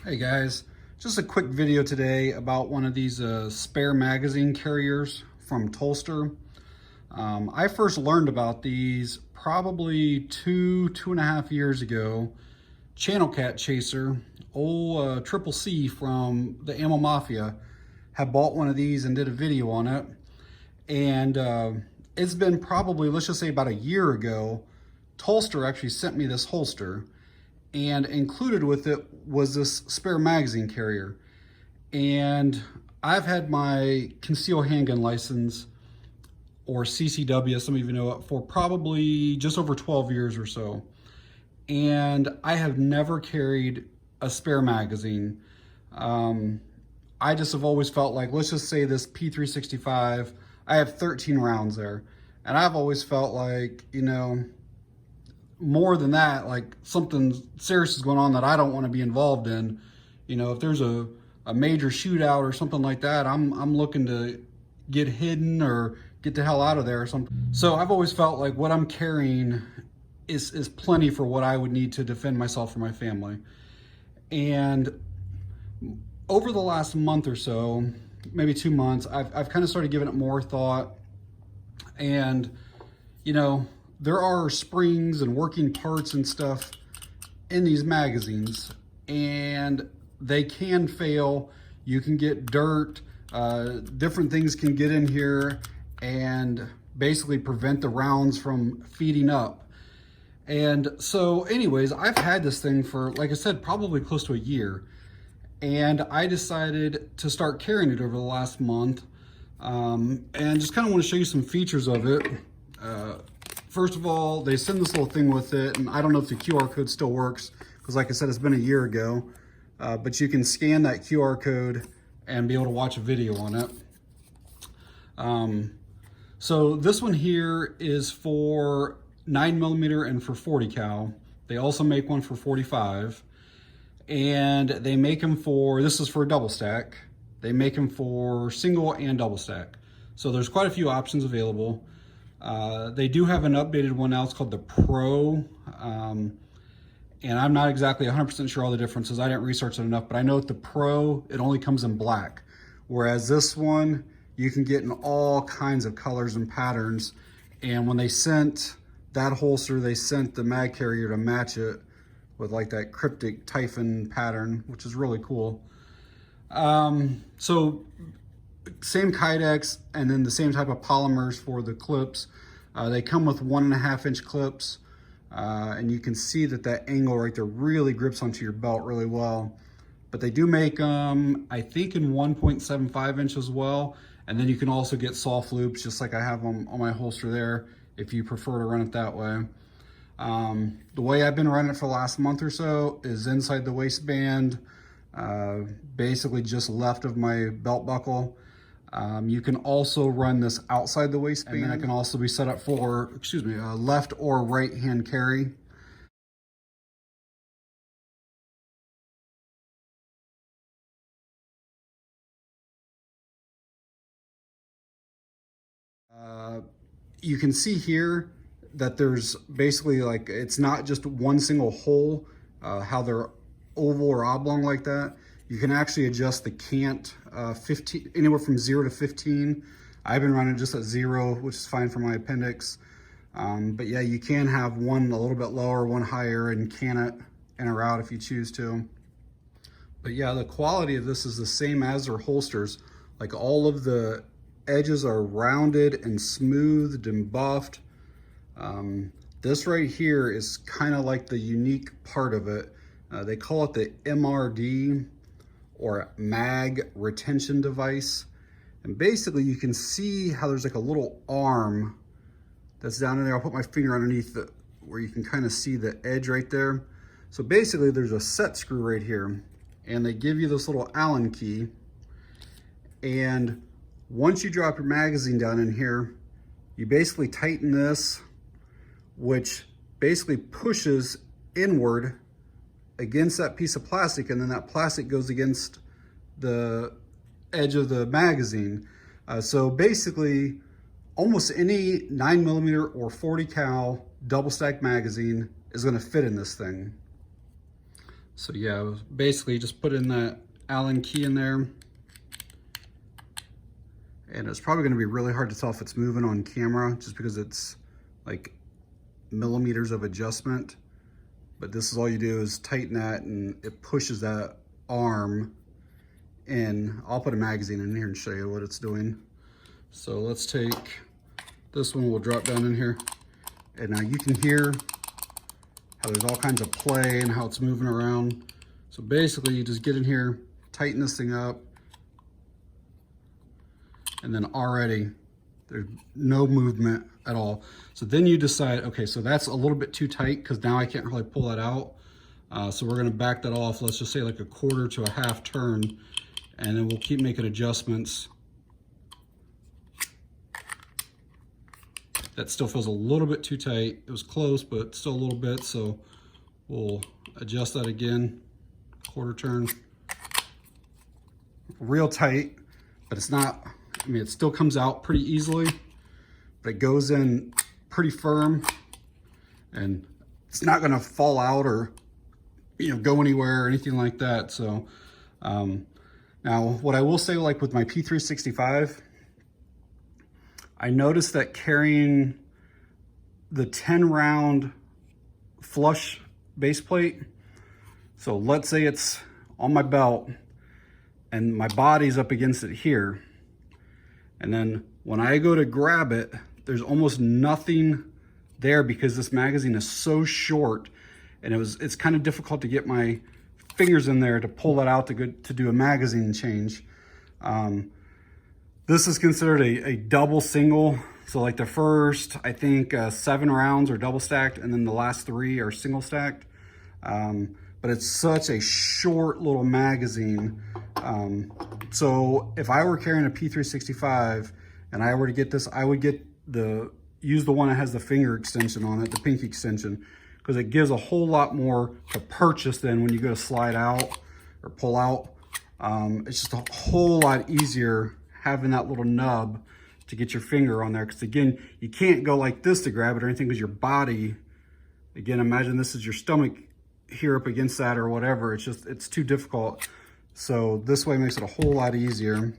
Hey guys, just a quick video today about one of these spare magazine carriers from Tulster. I first learned about these probably two and a half years ago. Channel Cat Chaser, old Triple C from the Ammo Mafia, had bought one of these and did a video on it. And it's been probably, let's just say about a year ago, Tulster actually sent me this holster, and included with it was this spare magazine carrier. And I've had my concealed handgun license, or CCW, as some of you know it, for probably just over 12 years or so. And I have never carried a spare magazine. I just have always felt like, let's just say this P365, I have 13 rounds there. And I've always felt like, you know, more than that, like something serious is going on that I don't want to be involved in. You know, if there's a major shootout or something like that, I'm looking to get hidden or get the hell out of there or something. So I've always felt like what I'm carrying is plenty for what I would need to defend myself or my family. And over the last month or so, maybe 2 months, I've kind of started giving it more thought. And, you know, there are springs and working parts and stuff in these magazines, and they can fail. You can get dirt, different things can get in here and basically prevent the rounds from feeding up. And so anyways, I've had this thing for, like I said, probably close to a year. And I decided to start carrying it over the last month. And just kind of want to show you some features of it. First of all, they send this little thing with it, and I don't know if the QR code still works, because like I said, it's been a year ago. But you can scan that QR code and be able to watch a video on it. So this one here is for 9mm and for 40 cal. They also make one for 45. And they make them for, this is for a double stack. They make them for single and double stack. So there's quite a few options available. They do have an updated one now. It's called the Pro. And I'm not exactly 100% sure all the differences. I didn't research it enough, but I know that the Pro, it only comes in black. Whereas this one, you can get in all kinds of colors and patterns. And when they sent that holster, they sent the mag carrier to match it with like that cryptic Typhon pattern, which is really cool. So same Kydex, and then the same type of polymers for the clips. They come with 1.5 inch clips, and you can see that that angle right there really grips onto your belt really well. But they do make them, I think, in 1.75 inch as well. And then you can also get soft loops, just like I have on my holster there, if you prefer to run it that way. The way I've been running it for the last month or so is inside the waistband, basically just left of my belt buckle. You can also run this outside the waistband, and then it can also be set up for, left or right hand carry. You can see here that there's basically like, it's not just one single hole, how they're oval or oblong like that. You can actually adjust the cant 15, anywhere from 0 to 15. I've been running just at 0, which is fine for my appendix. But yeah, you can have one a little bit lower, one higher, and can it in or out if you choose to. But yeah, the quality of this is the same as their holsters. Like all of the edges are rounded and smoothed and buffed. This right here is kind of like the unique part of it. They call it the MRD, or mag retention device. And basically you can see how there's like a little arm that's down in there. I'll put my finger underneath it where you can kind of see the edge right there. So basically there's a set screw right here, and they give you this little Allen key. And once you drop your magazine down in here, you basically tighten this, which basically pushes inward against that piece of plastic, and then that plastic goes against the edge of the magazine. So basically, almost any 9mm or 40 cal double stack magazine is going to fit in this thing. So yeah, basically just put in that Allen key in there. And it's probably gonna be really hard to tell if it's moving on camera just because it's like millimeters of adjustment. But this is all you do is tighten that and it pushes that arm in. I'll put a magazine in here and show you what it's doing. So let's take this one, we'll drop down in here. And now you can hear how there's all kinds of play and how it's moving around. So basically you just get in here, tighten this thing up, and then already there's no movement at all. So then you decide, okay, so that's a little bit too tight because now I can't really pull that out. So we're gonna back that off. Let's just say like a quarter to a half turn, and then we'll keep making adjustments. That still feels a little bit too tight. It was close, but still a little bit. So we'll adjust that again, quarter turn. Real tight, but it's not, I mean, it still comes out pretty easily, but it goes in pretty firm and it's not gonna fall out or, you know, go anywhere or anything like that. So now what I will say, like with my P365, I noticed that carrying the 10 round flush base plate, so let's say it's on my belt and my body's up against it here, and then when I go to grab it, there's almost nothing there because this magazine is so short, and it's kind of difficult to get my fingers in there to pull that out to do a magazine change. This is considered a double single. So like the first, I think 7 rounds are double stacked, and then the last 3 are single stacked. But it's such a short little magazine. So if I were carrying a P365 and I were to get this, I would use the one that has the finger extension on it, the pinky extension, because it gives a whole lot more to purchase than when you go to slide out or pull out. It's just a whole lot easier having that little nub to get your finger on there, because again, you can't go like this to grab it or anything because your body, again, imagine this is your stomach here up against that or whatever. It's too difficult. So this way makes it a whole lot easier.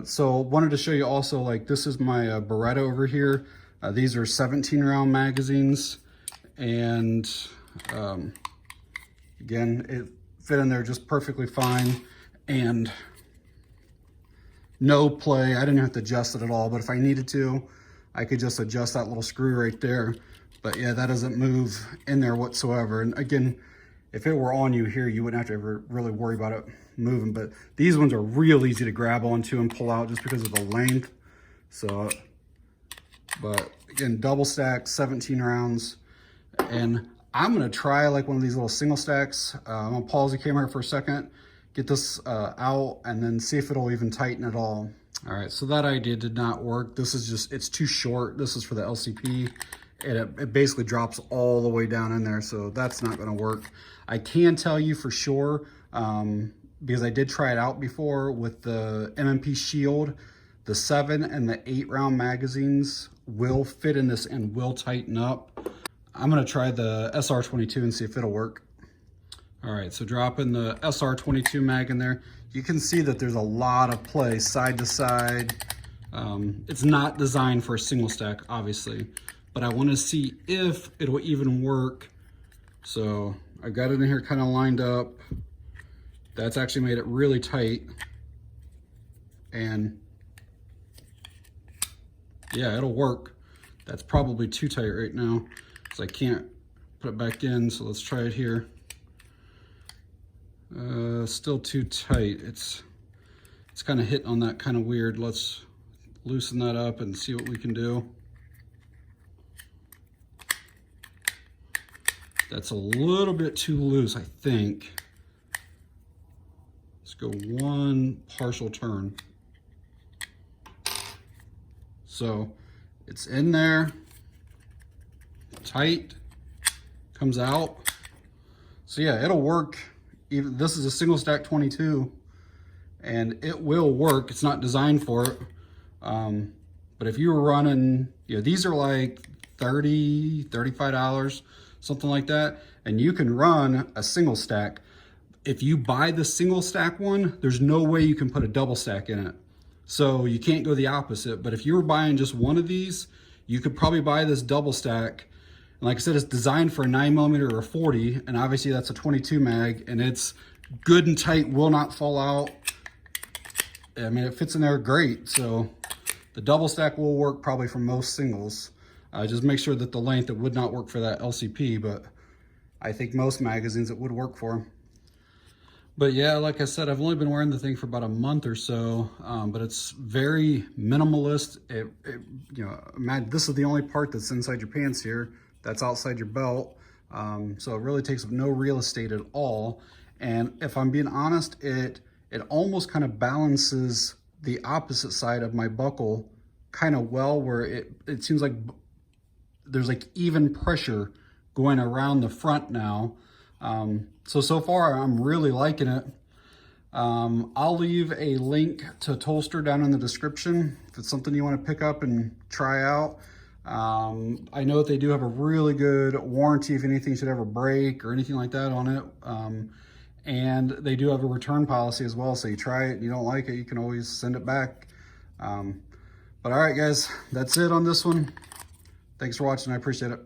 So wanted to show you also, like this is my Beretta over here. These are 17 round magazines, and again, it fit in there just perfectly fine, and no play. I didn't have to adjust it at all, but if I needed to, I could just adjust that little screw right there. But yeah, that doesn't move in there whatsoever. And again, if it were on you here, you wouldn't have to ever really worry about it moving. But these ones are real easy to grab onto and pull out just because of the length. So, but again, double stack, 17 rounds. And I'm gonna try like one of these little single stacks. I'm gonna pause the camera for a second, get this out, and then see if it'll even tighten at all. All right, so that idea did not work. This is just, it's too short. This is for the LCP, and it basically drops all the way down in there, so that's not gonna work. I can tell you for sure, because I did try it out before with the MMP Shield, the 7 and the 8 round magazines will fit in this and will tighten up. I'm gonna try the SR22 and see if it'll work. All right, so dropping the SR22 mag in there, you can see that there's a lot of play side to side. It's not designed for a single stack, obviously, but I want to see if it'll even work. So I got it in here kind of lined up. That's actually made it really tight. And yeah, it'll work. That's probably too tight right now, because I can't put it back in, so let's try it here. Still too tight. It's kind of hitting on that kind of weird. Let's loosen that up and see what we can do. That's a little bit too loose, I think. Let's go one partial turn. So it's in there, tight, comes out. So yeah, it'll work. Even this is a single stack 22, and it will work. It's not designed for it. But if you were running, these are like $30, $35, something like that. and you can run a single stack. If you buy the single stack one, there's no way you can put a double stack in it. So you can't go the opposite. But if you were buying just one of these, you could probably buy this double stack. And like I said, it's designed for a 9mm or a 40, and obviously that's a 22 mag, and it's good and tight, will not fall out. I mean, it fits in there great. So the double stack will work probably for most singles. Just make sure that the length, it would not work for that LCP, but I think most magazines it would work for. But yeah, like I said, I've only been wearing the thing for about a month or so, but it's very minimalist. You know, imagine this is the only part that's inside your pants here. That's outside your belt. So it really takes up no real estate at all. And if I'm being honest, it almost kind of balances the opposite side of my buckle kind of well, where it seems like there's like even pressure going around the front now. So far I'm really liking it. I'll leave a link to Tulster down in the description if it's something you want to pick up and try out. I know that they do have a really good warranty if anything should ever break or anything like that on it. And they do have a return policy as well. So you try it and you don't like it, you can always send it back. But all right, guys, that's it on this one. Thanks for watching. I appreciate it.